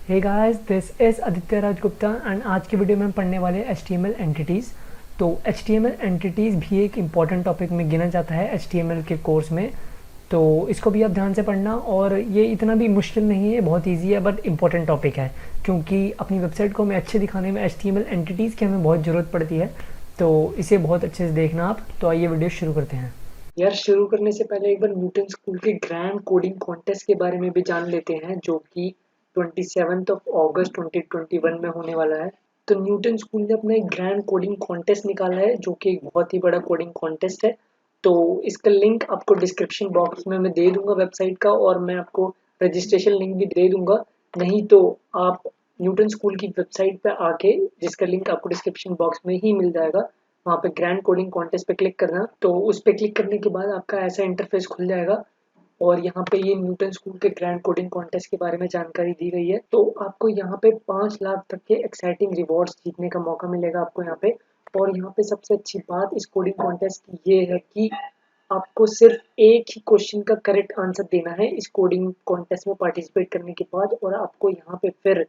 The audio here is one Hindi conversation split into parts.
Hey guys, this is Aditya Raj Gupta and आज की वीडियो में हम पढ़ने वाले हैं HTML एंटिटीज़। तो HTML एंटिटीज़ भी एक इम्पॉर्टेंट टॉपिक में गिना जाता है HTML के कोर्स में। तो इसको भी आप ध्यान से पढ़ना, और ये इतना भी मुश्किल नहीं है, बहुत इजी है, बट इम्पॉर्टेंट टॉपिक है क्योंकि अपनी वेबसाइट को हमें अच्छे दिखाने में HTML एंटिटीज़ की हमें बहुत ज़रूरत पड़ती है। तो इसे बहुत अच्छे से देखना आप। तो आइए वीडियो शुरू करते हैं। यार शुरू करने से पहले एक बार न्यूटन स्कूल के ग्रैंड कोडिंग कॉन्टेस्ट के बारे में भी जान लेते हैं, जो कि 27 अगस्त 2021 में होने वाला है। तो न्यूटन स्कूल ने अपना एक ग्रैंड कोडिंग कॉन्टेस्ट निकाला है, जो कि एक बहुत ही बड़ा कोडिंग कॉन्टेस्ट है। तो इसका लिंक आपको डिस्क्रिप्शन बॉक्स में मैं दे दूंगा वेबसाइट का, और मैं आपको रजिस्ट्रेशन लिंक भी दे दूंगा। नहीं तो आप न्यूटन स्कूल की वेबसाइट पे आके, जिसका लिंक आपको डिस्क्रिप्शन बॉक्स में ही मिल जाएगा, वहाँ पे ग्रैंड कोडिंग कॉन्टेस्ट पे क्लिक करना। तो उस पे क्लिक करने के बाद आपका ऐसा इंटरफेस खुल जाएगा, और यहाँ पे ये न्यूटन स्कूल के ग्रैंड कोडिंग कॉन्टेस्ट के बारे में जानकारी दी गई है। तो आपको यहाँ पे 5 लाख तक के एक्साइटिंग रिवॉर्ड्स जीतने का मौका मिलेगा आपको यहाँ पे। और यहाँ पे सबसे अच्छी बात इस कोडिंग कॉन्टेस्ट की ये है कि आपको सिर्फ एक ही क्वेश्चन का करेक्ट आंसर देना है इस कोडिंग कॉन्टेस्ट में पार्टिसिपेट करने के बाद, और आपको यहाँ पे फिर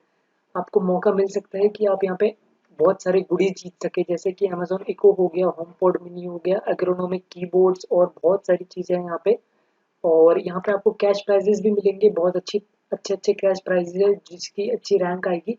आपको मौका मिल सकता है कि आप यहाँ पे बहुत सारे गुडीज जीत सके, जैसे कि अमेजोन इको हो गया, होमपॉड मिनी हो गया, एग्रोनॉमिक कीबोर्ड्स और बहुत सारी चीज़ें हैं यहाँ पे। और यहाँ पे आपको कैश प्राइजेस भी मिलेंगे, बहुत अच्छे अच्छे कैश प्राइजेस है जिसकी अच्छी रैंक आएगी।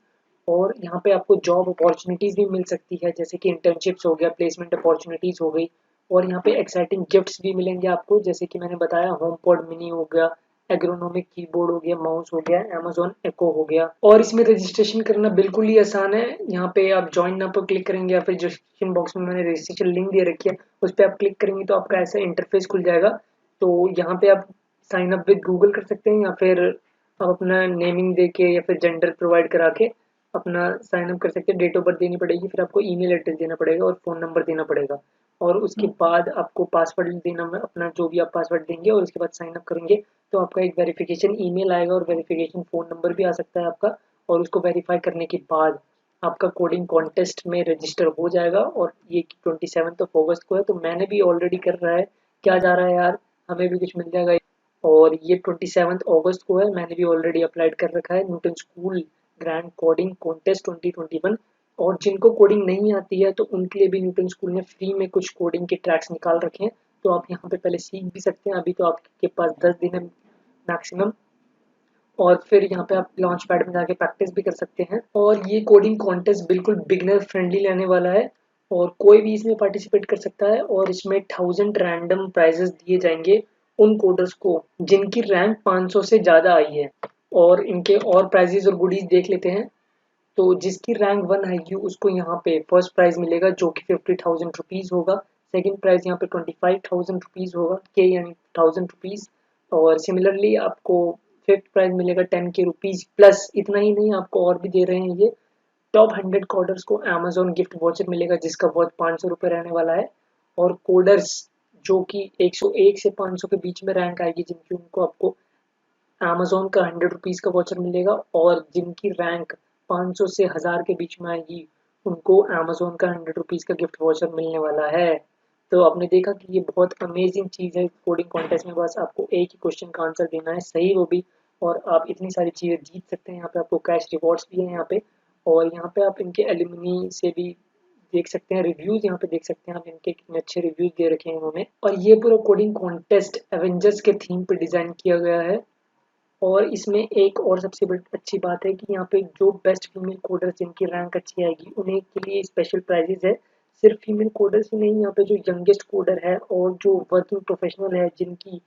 और यहाँ पे आपको जॉब अपॉर्चुनिटीज़ भी मिल सकती है, जैसे कि इंटर्नशिप्स हो गया, प्लेसमेंट अपॉर्चुनिटीज़ हो गई। और यहाँ पे एक्साइटिंग गिफ्ट्स भी मिलेंगे आपको, जैसे कि मैंने बताया, होमपॉड मिनी हो गया, एग्रोनॉमिक कीबोर्ड हो गया, माउस हो गया, अमेजोन एको हो गया। और इसमें रजिस्ट्रेशन करना बिल्कुल ही आसान है। यहाँ पे आप ज्वाइन नाउ पर क्लिक करेंगे, या फिर डिस्क्रिप्शन बॉक्स में मैंने रजिस्ट्रेशन लिंक दे रखी है, उस पर आप क्लिक करेंगे तो आपका ऐसा इंटरफेस खुल जाएगा। तो यहाँ पे आप साइन अप विद गूगल कर सकते हैं, या फिर आप अपना नेमिंग दे के या फिर जेंडर प्रोवाइड करा के अपना साइन अप कर सकते हैं। डेट ऑफ बर्थ देनी पड़ेगी, फिर आपको ईमेल एड्रेस देना पड़ेगा और फ़ोन नंबर देना पड़ेगा। और उसके बाद आपको पासवर्ड देना, अपना जो भी आप पासवर्ड देंगे, और उसके बाद साइन अप करेंगे तो आपका एक वेरिफिकेशन ईमेल आएगा, और वेरिफिकेशन फ़ोन नंबर भी आ सकता है आपका। और उसको वेरीफाई करने के बाद आपका कोडिंग कॉन्टेस्ट में रजिस्टर हो जाएगा। और ये 27 अगस्त को है, तो मैंने भी ऑलरेडी कर रहा है। क्या जा रहा है यार, हमें भी कुछ मिल जाएगा। और ये 27 अगस्त को है, मैंने भी ऑलरेडी अप्लाइड कर रखा है Newton school grand coding contest 2021। और जिनको कोडिंग नहीं आती है तो उनके लिए भी न्यूटन स्कूल ने फ्री में कुछ कोडिंग के ट्रैक्स निकाल रखे हैं। तो आप यहाँ पे पहले सीख भी सकते हैं, अभी तो आपके पास 10 दिन है मैक्सिमम। और फिर यहाँ पे आप लॉन्च पैड में जाके प्रैक्टिस भी कर सकते हैं। और ये कोडिंग कॉन्टेस्ट बिल्कुल बिगनर फ्रेंडली रहने वाला है, और कोई भी इसमें पार्टिसिपेट कर सकता है। और इसमें 1000 रैंडम प्राइजेस दिए जाएंगे उन कोडर्स को जिनकी रैंक 500 से ज़्यादा आई है। और इनके और प्राइजेस और गुडीज देख लेते हैं। तो जिसकी रैंक 1 आएगी उसको यहाँ पे फर्स्ट प्राइज मिलेगा, जो कि 50,000 रुपीज़ होगा। सेकंड प्राइज यहाँ पे 25,000 रुपीज़ होगा, के यानी 1000 रुपीज़। और सिमिलरली आपको फिफ्थ प्राइज मिलेगा 10 के रुपीज़ प्लस। इतना ही नहीं, आपको और भी दे रहे हैं ये। टॉप 100 कोडर्स को अमेजोन गिफ्ट वाउचर मिलेगा, जिसका वर्थ 500 रुपये रहने वाला है। और कोडर्स जो कि 101 से 500 के बीच में रैंक आएगी जिनकी, उनको आपको अमेज़न का 100 रुपीज़ का वाउचर मिलेगा। और जिनकी रैंक 500 से 1000 के बीच में आएगी उनको अमेज़न का 100 रुपीज़ का गिफ्ट वाउचर मिलने वाला है। तो आपने देखा कि ये बहुत अमेजिंग चीज़ है कोडिंग कॉन्टेस्ट में, बस आपको एक ही क्वेश्चन का आंसर देना है, सही वो भी। और आप इतनी सारी चीज़ें जीत सकते हैं। यहाँ पे आपको कैश रिवॉर्ड्स भी हैं यहाँ पे। और यहाँ पे आप इनके एलुमनी से भी देख सकते हैं, रिव्यूज यहाँ पे देख सकते हैं आप, इनके कितने अच्छे रिव्यूज दे रखे हैं इन्होंने। और ये पूरा कोडिंग कॉन्टेस्ट एवेंजर्स के थीम पे डिजाइन किया गया है। और इसमें एक और सबसे बड़ी अच्छी बात है कि यहाँ पे जो बेस्ट फीमेल कोडर जिनकी रैंक अच्छी आएगी उन्हें के लिए स्पेशल प्राइजेस है। सिर्फ फीमेल कोडर्स ही नहीं, यहाँ पे जो यंगेस्ट कोडर है और जो वर्किंग प्रोफेशनल है, जिनकी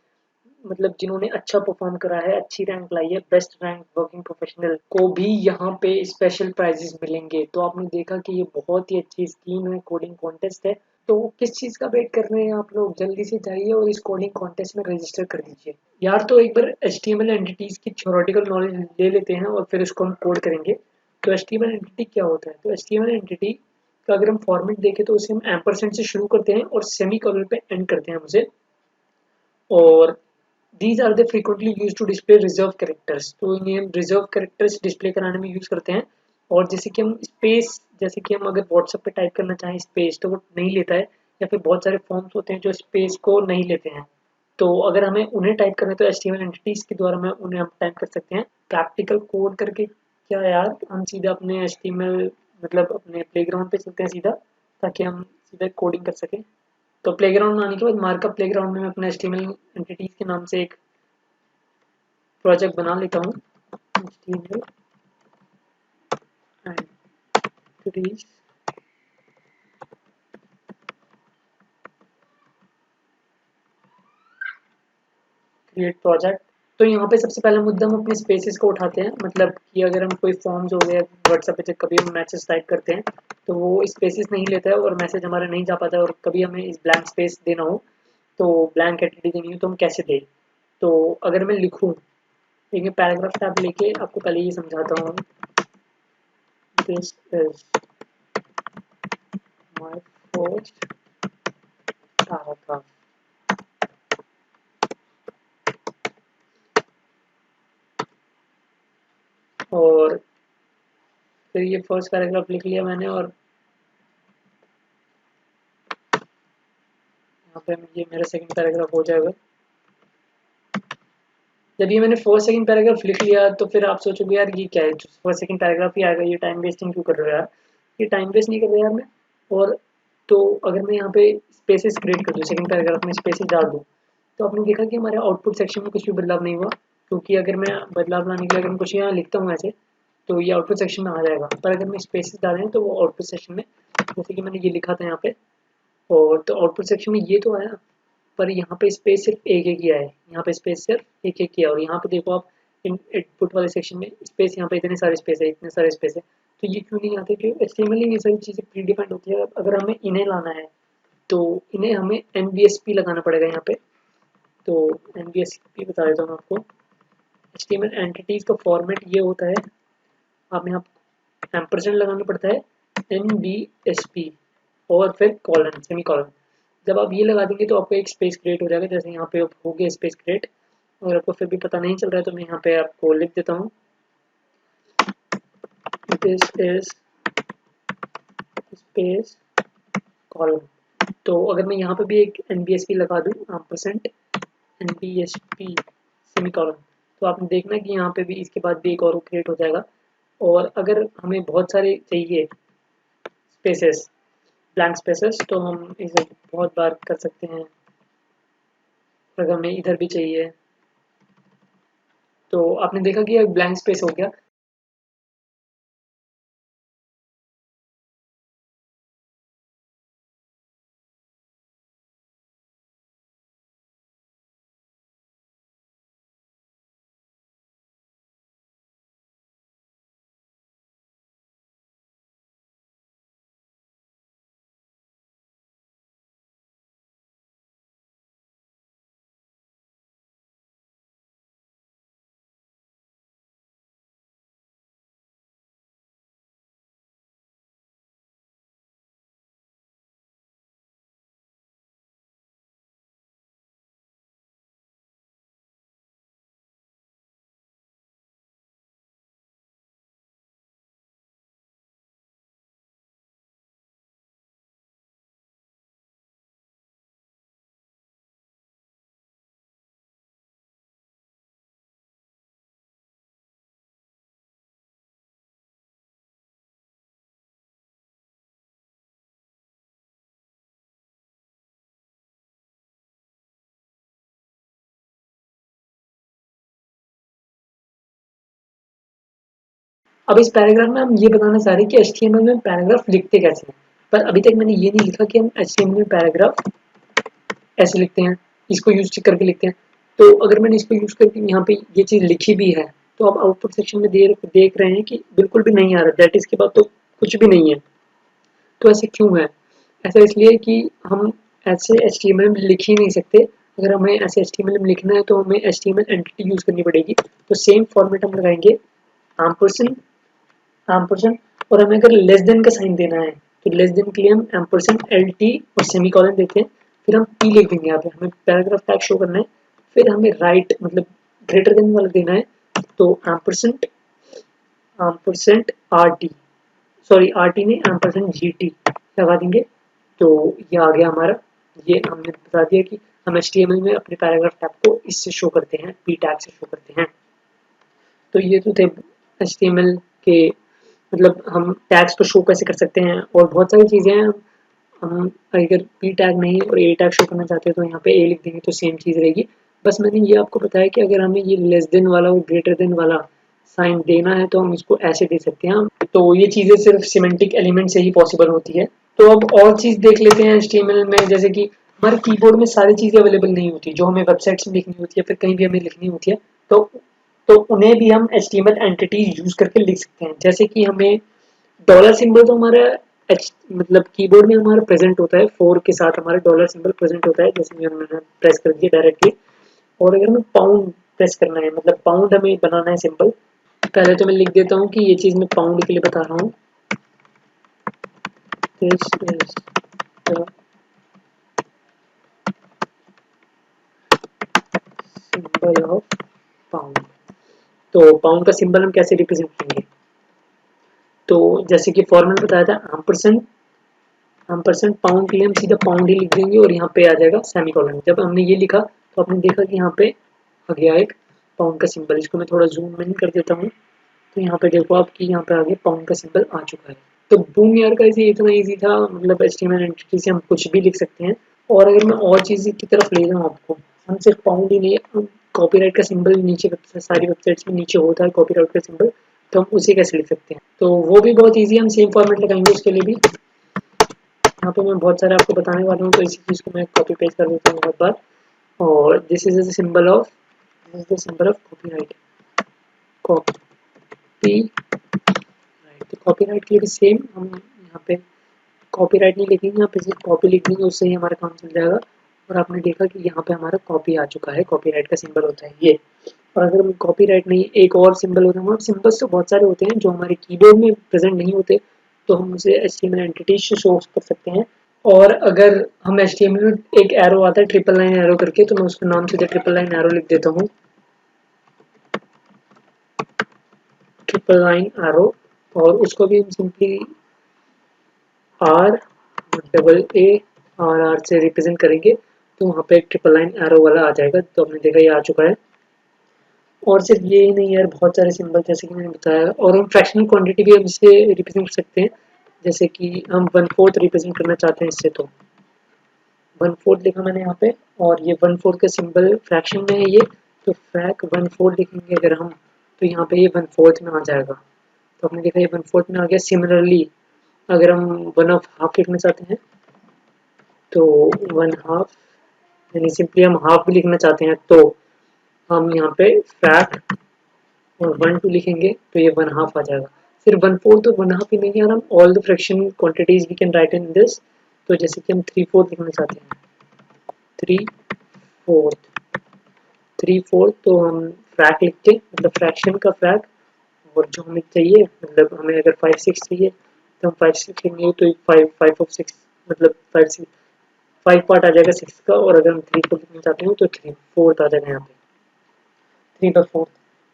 मतलब जिन्होंने अच्छा परफॉर्म करा है, अच्छी रैंक लाई है, बेस्ट रैंक वर्किंग प्रोफेशनल को भी यहाँ पे स्पेशल प्राइजेस मिलेंगे। तो आपने देखा कि ये बहुत ही अच्छी स्कीम है, कोडिंग कॉन्टेस्ट है। तो किस चीज का वेट कर रहे हैं आप लोग, जल्दी से जाइए और इस कोडिंग कॉन्टेस्ट में रजिस्टर कर दीजिए यार। तो एक बार HTML एंटिटीज की थ्योरेटिकल नॉलेज ले लेते हैं, और फिर इसको हम कोड करेंगे। तो HTML एंटिटी क्या होता है? तो HTML एंटिटी का अगर हम फॉर्मेट देखें तो उसे हम एम्परसेंड से शुरू करते हैं और सेमी कॉलन पे एंड करते हैं उसे। और these are the frequently use to display reserve characters. तो इन्हें हम रिजर्व कैरेक्टर्स डिस्प्ले कराने में यूज करते हैं। और जैसे कि हम स्पेस, जैसे कि हम अगर व्हाट्सएप पे टाइप करना चाहें स्पेस, तो वो नहीं लेता है। या फिर बहुत सारे फॉर्म्स होते हैं जो स्पेस को नहीं लेते हैं। तो अगर हमें उन्हें टाइप करना है तो HTML एंटिटीज के द्वारा में उन्हें हम टाइप कर सकते हैं। प्रैक्टिकल कोड करके क्या यार, हम सीधा अपने HTML मतलब अपने प्लेग्राउंड पे चलते हैं सीधा, ताकि हम सीधा कोडिंग कर सकें। तो प्लेग्राउंड में आने के बाद मार्कअप प्लेग्राउंड में मैं अपने HTML एंटिटीज के नाम से एक प्रोजेक्ट बना लेता हूँ। HTML entities create project. तो यहाँ पे सबसे पहला मुद्दा हम अपने स्पेसेस को उठाते हैं, मतलब कि अगर हम कोई फॉर्म्स हो गया व्हाट्सएप पे जब कभी हम मैसेज टाइप करते हैं तो वो स्पेसेस नहीं लेता है और मैसेज हमारा नहीं जा पाता है, और कभी हमें इस ब्लैंक स्पेस देना हो तो ब्लैंक एंटिटी देनी हो तो हम कैसे दें। तो अगर मैं लिखूँ, देखिए पैराग्राफ टैब लेके आपको पहले ये समझाता हूँ। This is my first paragraph. और फिर ये फर्स्ट पैराग्राफ लिख लिया मैंने, और यहाँ पे ये मेरा सेकंड पैराग्राफ हो जाएगा। जब ये मैंने फर्स्ट सेकंड पैराग्राफ लिख लिया तो फिर आप सोचोगे यार ये क्या है, फर्स्ट सेकंड पैराग्राफ ही आएगा, ये टाइम वेस्टिंग क्यों कर रहे हो यार। ये टाइम वेस्ट नहीं कर रहा यार मैं। और तो अगर मैं यहाँ पे स्पेसेस क्रिएट कर दूँ, सेकंड पैराग्राफ में स्पेसेस डाल दूँ, तो आपने देखा कि हमारे आउटपुट सेक्शन में कुछ भी बदलाव नहीं हुआ, क्योंकि अगर मैं बदलाव लाने के लिए अगर मैं कुछ यहाँ लिखता हूँ ऐसे, तो ये आउटपुट सेक्शन में आ जाएगा। पर अगर मैं स्पेसेस डालें तो वो आउटपुट सेक्शन में, जैसे कि मैंने ये लिखा था यहाँ पे, और तो आउटपुट सेक्शन में ये तो आया, पर यहाँ पे स्पेस सिर्फ एक एक ही आया है, यहाँ पे स्पेस सिर्फ एक एक ही है। और यहाँ पे देखो आप इनपुट वाले सेक्शन में स्पेस, यहाँ पे इतने सारे स्पेस है, इतने सारे स्पेस है, तो ये क्यों नहीं आते? क्योंकि HTML में ये सारी चीज़ें प्री डिफाइंड होती है। अगर हमें इन्हें लाना है तो इन्हें हमें NBSP लगाना पड़ेगा यहाँ पे। तो NBSP बता देता हूँ आपको। HTML एंटिटीज का फॉर्मेट ये होता है, आप यहाँ एम्परसेंड लगाना पड़ता है, NBSP, और फिर कॉलन, सेमी कॉलन। जब आप ये लगा देंगे तो आपको एक स्पेस क्रिएट हो जाएगा, जैसे यहाँ पे हो गया स्पेस क्रिएट। अगर आपको फिर भी पता नहीं चल रहा है तो मैं यहाँ पे आपको लिख देता हूँ, दिस इज स्पेस कॉलन। तो अगर मैं यहाँ पे भी एक NBSP लगा दूँ, %, NBSP सेमी कॉलन, तो आपने देखना कि यहाँ पे भी इसके बाद भी एक और क्रिएट हो जाएगा। और अगर हमें बहुत सारे चाहिए स्पेसेस, ब्लैंक स्पेसेस, तो हम इसे बहुत बार कर सकते हैं। अगर हमें इधर भी चाहिए, तो आपने देखा कि एक ब्लैंक स्पेस हो गया। अब इस पैराग्राफ में हम ये बताना चाह रहे हैं कि HTML में पैराग्राफ लिखते कैसे हैं। पर अभी तक मैंने ये नहीं लिखा कि हम HTML में पैराग्राफ ऐसे लिखते हैं, इसको यूज करके लिखते हैं। तो अगर मैंने इसको यूज करके यहाँ पे ये चीज़ लिखी भी है, तो आप आउटपुट सेक्शन में देख रहे हैं कि बिल्कुल भी नहीं आ रहा, दैट इसके बाद तो कुछ भी नहीं है। तो ऐसे क्यों है? ऐसा इसलिए कि हम ऐसे HTML में लिख ही नहीं सकते। अगर हमें ऐसे HTML में लिखना है तो हमें HTML एंटिटी यूज करनी पड़ेगी। तो सेम फॉर्मेट हम लगाएंगे, एम्परसेंड, एम्परसेंड, और हमें अगर लेस देन का साइन देना है तो लेस देन के लिए हम एम्परसेंड LT और सेमीकोलन देते हैं। फिर हम P लिख देंगे, यहाँ पे हमें पैराग्राफ टैग शो करना है। फिर हमें राइट मतलब ग्रेटर देन वाला देना है, तो ampersand, ampersand RT, sorry RT नहीं, एम्परसेंड GT लगा देंगे। तो ये आ गया हमारा। ये हमने बता दिया कि हम HTML में अपने पैराग्राफ टैग को इससे शो करते हैं, P टैग से शो करते हैं। तो ये तो थे HTML कि मतलब हम टैग्स को शो कैसे कर सकते हैं और बहुत सारी चीज़ें हैं। हम अगर पी टैग नहीं और ए टैग शो करना चाहते हैं तो यहाँ पे ए लिख देंगे तो सेम चीज़ रहेगी। बस मैंने ये आपको बताया कि अगर हमें ये लेस देन वाला और ग्रेटर देन वाला साइन देना है तो हम इसको ऐसे दे सकते हैं। तो ये चीज़ें सिर्फ सिमेंटिक एलिमेंट से ही पॉसिबल होती है। तो अब और चीज़ देख लेते हैं HTML में, जैसे कि हमारे कीबोर्ड में सारी चीज़ें अवेलेबल नहीं होती जो हमें वेबसाइट्स में लिखनी होती है, फिर कहीं भी हमें लिखनी होती है। तो उन्हें भी हम HTML एंटिटीज यूज करके लिख सकते हैं। जैसे कि हमें डॉलर सिंबल तो हमारा मतलब कीबोर्ड में हमारा प्रेजेंट होता है, 4 के साथ हमारा डॉलर सिंबल प्रेजेंट होता है, जैसे कि मैंने प्रेस कर दिया डायरेक्टली। और अगर हमें पाउंड प्रेस करना है, मतलब पाउंड हमें बनाना है सिंबल, पहले तो मैं लिख देता हूँ कि ये चीज़ मैं पाउंड के लिए बता रहा हूँ। This is the symbol of pound. तो पाउंड का सिंबल हम कैसे रिप्रेजेंट करेंगे? तो जैसे कि फॉर्मूला बताया था, % पाउंड के लिए हम सीधा पाउंड ही लिख देंगे और यहाँ पे आ जाएगा सेमीकोलन। जब हमने ये लिखा तो आपने देखा कि यहाँ पे आ गया एक पाउंड का सिंबल। इसको मैं थोड़ा जूम इन कर देता हूँ तो यहाँ पे देखो आप कि यहाँ पे आगे पाउंड का सिंबल आ चुका है। तो बूम यार का इसे इतना इजी था, मतलब HTML एंटिटी से हम कुछ भी लिख सकते हैं। और अगर मैं और चीज़ की तरफ ले जाऊँ आपको, हम सिर्फ पाउंड ही नहीं, कॉपीराइट का सिंबल नीचे सारी वेबसाइट्स में नीचे होता है कॉपीराइट का सिंबल, तो हम उसे कैसे लिख सकते हैं? तो वो भी बहुत ईजी, हम सेम फॉर्मेट लगाएंगे उसके लिए भी। यहाँ पे मैं बहुत सारे आपको बताने वाला हूँ तो इसी चीज़ को मैं कॉपी पेस्ट कर देता हूँ बहुत बार। और this is the symbol of copyright. Copy right, तो कॉपीराइट के लिए भी सेम हम यहाँ पे कॉपीराइट नहीं लिखेंगे, यहाँ पे सिर्फ कॉपी लिख देंगे, उससे ही हमारा काम चल जाएगा। और आपने देखा कि यहाँ पे हमारा कॉपी आ चुका है, कॉपीराइट का सिंबल होता है ये। और अगर हम कॉपीराइट नहीं, एक और सिंबल होता है, सिंबल्स तो बहुत सारे होते हैं जो हमारे कीबोर्ड में प्रेजेंट नहीं होते, तो हम उसे HTML एंटिटी से शो कर सकते हैं। और अगर हम HTML में एक एरो आता है ट्रिपल लाइन एरो करके, तो मैं उसका नाम सीधे ट्रिपल लाइन एरो लिख देता हूँ, ट्रिपल लाइन एरो। और उसको भी हम सिंपली RAAR से रिप्रेजेंट करेंगे तो वहाँ पे एक ट्रिपल लाइन एरो वाला आ जाएगा। तो हमने देखा ये आ चुका है। और सिर्फ ये ही नहीं यार, बहुत सारे सिंबल जैसे कि मैंने बताया। और हम फ्रैक्शनल क्वांटिटी भी हम इससे रिप्रेजेंट कर सकते हैं, जैसे कि हम 1/4 रिप्रेजेंट करना चाहते हैं इससे, तो 1/4 लिखा मैंने यहाँ पे। और ये 1/4 का सिंबल फ्रैक्शन में है ये, तो फ्रैक 1/4 लिखेंगे अगर हम, तो यहाँ पे ये 1/4 में आ जाएगा। तो हमने देखा ये 1/4 में आ गया। सिमिलरली अगर हम 1/2 लिखना चाहते हैं तो 1/2, यानी सिंपली हम हाफ भी लिखना चाहते हैं तो हम यहाँ पे फ्रैक और 1/2 लिखेंगे तो ये 1/2 आ जाएगा। सिर्फ 1/4 तो 1/2 ही नहीं यार, हम all the fraction quantities we can write in this. तो जैसे कि हम 3/4 लिखना चाहते हैं, 3/4 तो हम फ्रैक लिख के, मतलब फ्रैक्शन का फ्रैक। और जो हमें चाहिए, मतलब हमें अगर 5/6 चाहिए तो हम 5/6 लेंगे, तो 5/6 मतलब 5 पार्ट आ जाएगा 6 का। और अगर हम 3/4 लिखना चाहते हैं तो 3/4 आ जाएगा यहाँ पे, 3/4।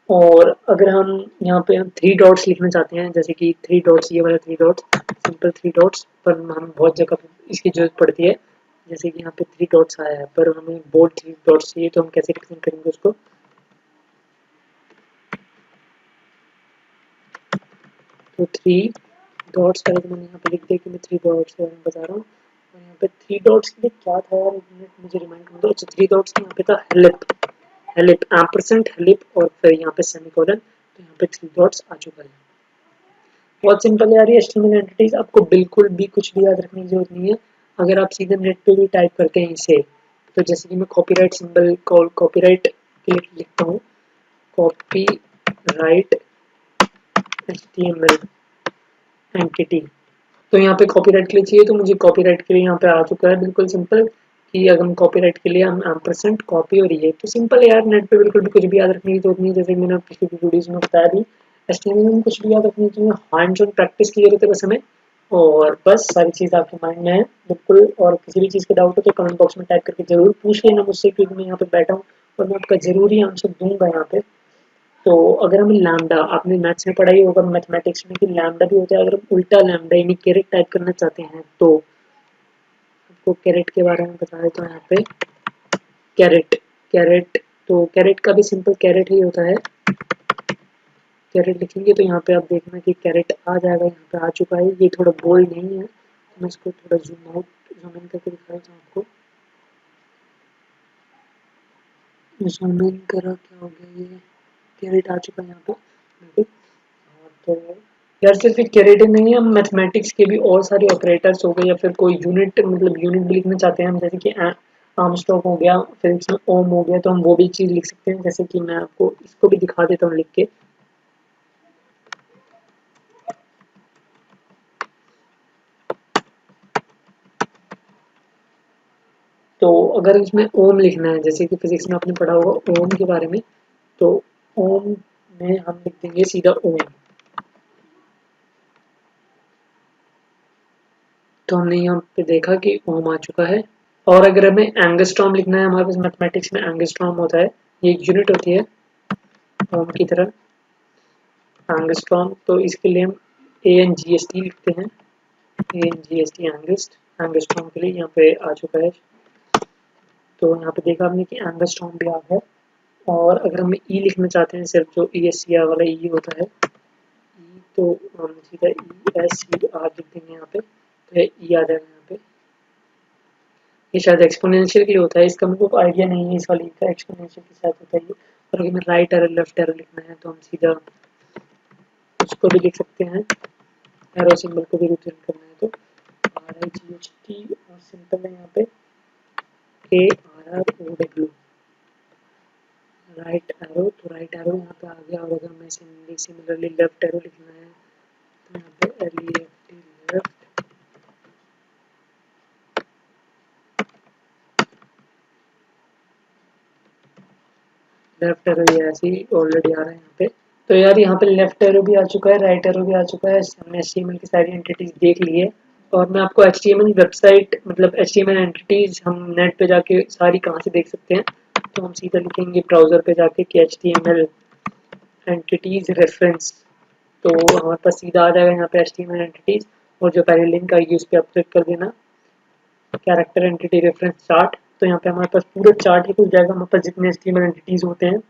और अगर हम यहाँ पे हम 3 डॉट्स लिखना चाहते हैं, जैसे कि 3 डॉट्स, ये वाला 3 डॉट्स, सिंपल 3 डॉट्स, पर हम बहुत जगह पे इसकी जरूरत पड़ती है। जैसे कि यहाँ पे 3 डॉट्स आया है, पर हमें बोल्ड 3 डॉट्स चाहिए, तो हम कैसे रिप्रेजेंट करेंगे उसको? तो 3 डॉट्स पहले तो मैंने यहाँ पे लिख दिया कि मैं 3 डॉट्स के बारे में बता रहा हूँ। और यहाँ पे 3 डॉट्स के लिए क्या था यार, एक मिनट मुझे रिमाइंड कर दो। अच्छा, 3 डॉट्स के यहाँ पे था हेल्प, हेल्प एम्परसेंट हेल्प, और फिर यहाँ पे सेमीकोलन, तो यहाँ पे 3 डॉट्स आ चुका है। बहुत सिंपल है यार ये HTML एंटिटीज, आपको बिल्कुल भी कुछ भी याद रखने की जरूरत नहीं है। अगर आप सीधे नेट पे भी टाइप करते हैं इसे, तो जैसे कि मैं कॉपीराइट सिंबल कॉपीराइट के लिए लिखता हूँ, कॉपीराइट HTML एंटिटी, तो यहाँ पे कॉपीराइट के लिए चाहिए, तो मुझे कॉपीराइट के लिए यहाँ पे आ चुका है। बिल्कुल सिंपल कि अगर हम कॉपीराइट के लिए हम एम्परसेंट कॉपी, और ये तो सिंपल है यार, नेट पे बिल्कुल भी कुछ भी याद रखने की जरूरत नहीं है। जैसे कि मैंने पिछली वीडियोज में बताया भी, HTML में कुछ भी याद रखने की हैंड्स ऑन प्रैक्टिस की जरूरत है बस हमें। और बस सारी चीज़ आपके माइंड में है बिल्कुल। और किसी भी चीज़ का डाउट हो तो कमेंट बॉक्स में टाइप करके जरूर पूछ लेना मुझसे, क्योंकि मैं यहाँ पे बैठा हूँ और मैं आपका जरूरी आंसर दूंगा यहाँ पे। तो अगर हम लैम्डा, आपने मैथ्स में पढ़ा ही होगा मैथमेटिक्स में कि लैम्डा भी होता है, अगर हम उल्टा लैम्डा यानी कैरेट टाइप करना चाहते हैं तो आपको कैरेट के बारे में बता देता हूँ यहाँ पे। कैरेट, कैरेट, तो कैरेट का भी सिंपल कैरेट ही होता है। कैरेट लिखेंगे तो यहाँ पे आप देखना कि कैरेट आ जाएगा, यहाँ पे आ चुका है। ये थोड़ा बोल्ड नहीं है, मैं इसको थोड़ा जूम इन करके दिखा देता हूँ आपको। जूम इन करा, क्या हो गया, ये कैरेट आ चुका है यहाँ पे बिल्कुल। तो यार सिर्फ एक कैरेट ही नहीं है, हम मैथमेटिक्स के भी और सारे ऑपरेटर्स हो गए या फिर कोई यूनिट, मतलब यूनिट भी लिखना चाहते हैं हम, जैसे कि आर्मस्ट्रांग हो गया, फिजिक्स में ओम हो गया, तो हम वो भी चीज़ लिख सकते हैं। जैसे कि मैं आपको इसको भी दिखा देता हूँ लिख के। तो अगर इसमें ओम लिखना है, जैसे कि फिजिक्स में आपने पढ़ा होगा ओम के बारे में, तो ओम में हम लिख देंगे सीधा ओम। तो हमने यहाँ पे देखा कि ओम आ चुका है। और अगर हमें एंगस्ट्रॉम लिखना है, हमारे पास मैथमेटिक्स में एंगस्ट्रॉम होता है, ये एक यूनिट होती है ओम की तरह, एंगस्ट्रॉम। तो इसके लिए हम ANGST लिखते हैं, ANGST एंगस्ट, एंगस्ट्रॉम के लिए यहाँ पे आ चुका है। तो यहाँ पे देखा हमने कि एंगस्ट्रॉम भी आ गया। और अगर हम ई लिखना चाहते हैं, सिर्फ जो ESCR वाला ई होता है, ई, तो हम सीधा ESCR लिख देंगे यहाँ पे, तो ई आ जाएगा यहाँ पे। ये शायद एक्सपोनेंशियल के लिए होता है, इसका मेरे को आइडिया नहीं है इस वाली का, एक्सपोनेंशियल के साथ होता है ये। और अगर हमें राइट एरो लेफ्ट एरो लिखना है, तो हम सीधा उसको भी लिख सकते हैं, एरो सिंबल को भी रिप्रेजेंट करना है तो RIGHT, और सिंपल है यहाँ पे KRROW, राइट एरो। तो राइट एरो यहाँ पे आ गया। और अगर हमें सिमिलरली लेफ्ट एरो लिखना है, तो यहाँ पे LEFT, लेफ्ट। लेफ्ट एरो ये ऐसे ही ऑलरेडी आ रहा है यहाँ पे। तो यार यहाँ पे लेफ्ट एरो भी आ चुका है, राइट एरो भी आ चुका है, हमने HTML की सारी एंटिटीज देख ली है। और मैं आपको HTML वेबसाइट, मतलब HTML एंटिटीज हम नेट पे जाके सारी कहाँ से देख सकते हैं, तो हम सीधा लिखेंगे ब्राउजर पे जाके कि HTML एंटिटीज रेफरेंस। तो हमारे पास सीधा आ जाएगा यहाँ पे HTML एंटिटीज, और जो पहले लिंक आएगी उस पर आप क्लिक कर देना, कैरेक्टर एंटिटी रेफरेंस चार्ट। तो यहाँ पे हमारे पास पूरा चार्ट ही खुल जाएगा, हमारे पास जितने HTML एंटिटीज होते हैं।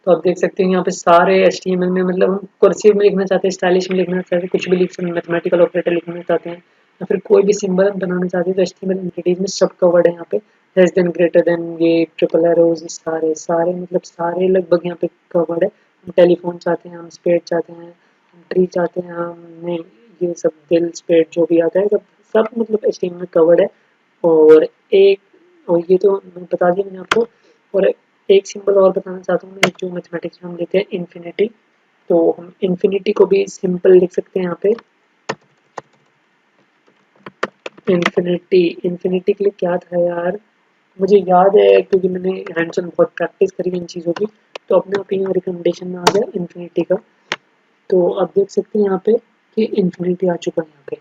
तो आप देख सकते हैं यहाँ पे सारे HTML में, मतलब हम कर्सिव में लिखना चाहते हैं, स्टाइलिश में लिखना चाहते हैं, कुछ भी लिख सकते हैं, मैथमेटिकल ऑपरेटर लिखना चाहते हैं, या फिर कोई भी सिंबल बनाना चाहते हैं, तो HTML एंटिटीज में सब कवर्ड है यहाँ पे। लेस देन, ग्रेटर देन, ये ट्रिपल एरोज, सारे सारे मतलब सारे लगभग यहाँ पे कवर्ड है। हम टेलीफोन चाहते हैं, हम स्पेड चाहते हैं, हम ट्री चाहते हैं, हमने ये सब दिल स्पेड जो भी आता है सब सब मतलब HTML में कवर्ड है। और एक, और ये तो मैं बता दिया मैंने आपको। और एक सिंबल और बताना चाहता हूँ मैं, जो मैथमेटिक्स में हम लेते हैं इन्फिनिटी। तो हम इन्फिनिटी को भी सिंपल लिख सकते हैं यहाँ पे, इन्फिनिटी। इन्फिनिटी के लिए क्या था यार, मुझे याद है क्योंकि मैंने हैंड्स ऑन बहुत प्रैक्टिस करी इन चीज़ों की। तो अपने आप यहाँ रिकमेंडेशन में आ गया इन्फिनिटी का। तो आप देख सकते हैं यहाँ पे कि इन्फिनिटी आ चुका है यहाँ पे।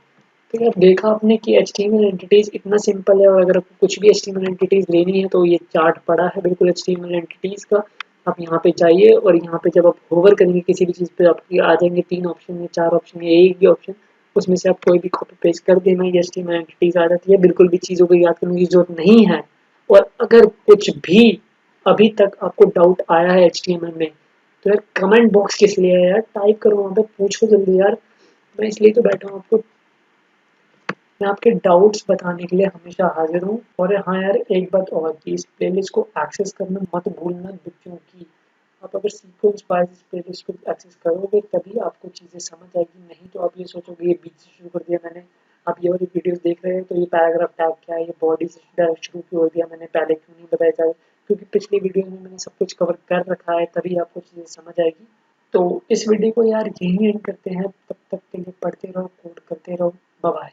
तो यार देखा आपने कि HTML एंटिटीज इतना सिंपल है। और अगर आपको कुछ भी HTML एंटिटीज लेनी है, तो ये चार्ट पड़ा है बिल्कुल HTML एंटिटीज का। आप यहाँ पे जाइए, और यहाँ पे जब आप होवर करेंगे किसी भी चीज़ पे, आपके आ जाएंगे 3 ऑप्शन या 4 ऑप्शन या एक भी ऑप्शन, उसमें से आप कोई भी कॉपी पेस्ट कर देना, ये HTML एंटिटीज आ जाती है। बिल्कुल भी चीज़ों को याद करने की जरूरत नहीं है। और अगर कुछ भी अभी तक आपको डाउट आया है HTML में, तो यार कमेंट बॉक्स किस लिए है यार, टाइप करो वहाँ पे, पूछो जल्दी यार। मैं इसलिए तो बैठा हूँ आपको, मैं आपके डाउट्स बताने के लिए हमेशा हाजिर हूँ। और हाँ यार, एक बात और कि इस प्लेलिस्ट को एक्सेस करना मत भूलना, क्योंकि आप अगर सीक्वेंस वाइज इस प्लेलिस्ट को एक्सेस करोगे तभी आपको चीज़ें समझ आएगी। नहीं तो आप ये सोचोगे ये बीच से शुरू कर दिया मैंने, आप ये वाली वीडियोस देख रहे हैं तो ये पैराग्राफ टैग क्या है, ये बॉडी से डायरेक्ट शुरू क्यों हो दिया, मैंने पहले क्यों नहीं बताया जाए, क्योंकि पिछली वीडियो में मैंने सब कुछ कवर कर रखा है, तभी आपको चीज़ें समझ आएगी। तो इस वीडियो को यार यहीं एंड करते हैं, तब तक के लिए पढ़ते रहो, कोड करते रहो, बाय बाय।